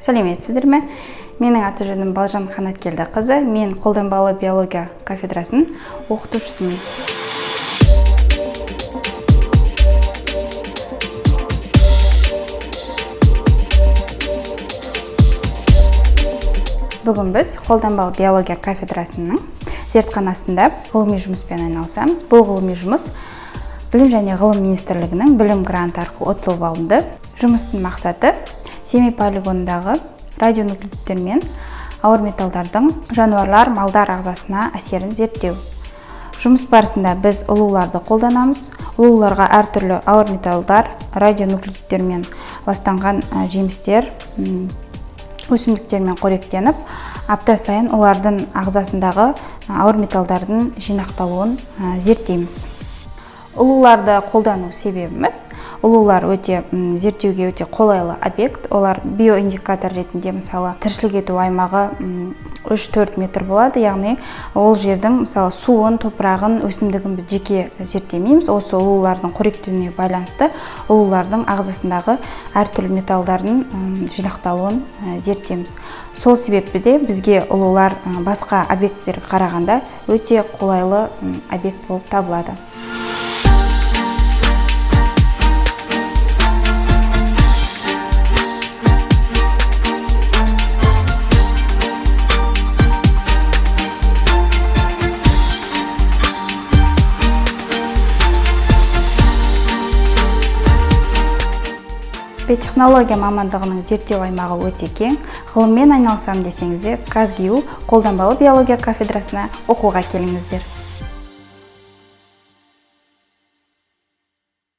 Сәлеметсіздер ме? Менің аты-жөнім Балжан Қанаткелдіқызы. Мен қолданбалы биология кафедрасының оқытушысымын. Бүгін біз қолданбалы биология кафедрасының зертханасында ғылыми жұмыспен айналысамыз. Бұл ғылыми жұмыс Білім және ғылым министрлігінің білім гранты арқылы ұтылып алынды. Жұмыстың мақсаты Семей полигонындағы радионуклидтер мен ауыр металдардың жануарлар, малдар ағзасына әсерін зерттеу. Жұмыс барысында біз ұлуларды қолданамыз. Ұлуларға әртүрлі ауыр металдар, радионуклидтер мен ластанған жемістер, өсімдіктермен қоректеніп, апта сайын олардың ағзасындағы ауыр металдардың жинақталуын зерттейміз. Ұлуларды қолдану себебіміз, ұлулар зерттеуге өте қолайлы объект. Олар биоиндикатор ретінде, мысалы, тіршілік ету аймағы 3-4 метр болады. Яғни, ол жердің, мысалы, суын, топырағын, өсімдігін біз жеке зерттемейміз. Осы ұлулардың қоректенуіне байланысты ұлулардың ағзасындағы әртүрлі металдардың жинақталуын зерттейміз. Сол себепті де бізге ұлулар басқа объекттерге қарағанда өте қолайлы объект болып табылады. Биотехнология мамандығының зерттеу аймағы өте кең. Ғылыммен айналысам десеңіздер, Казгиу қолданбалы биология кафедрасына оқуға келіңіздер.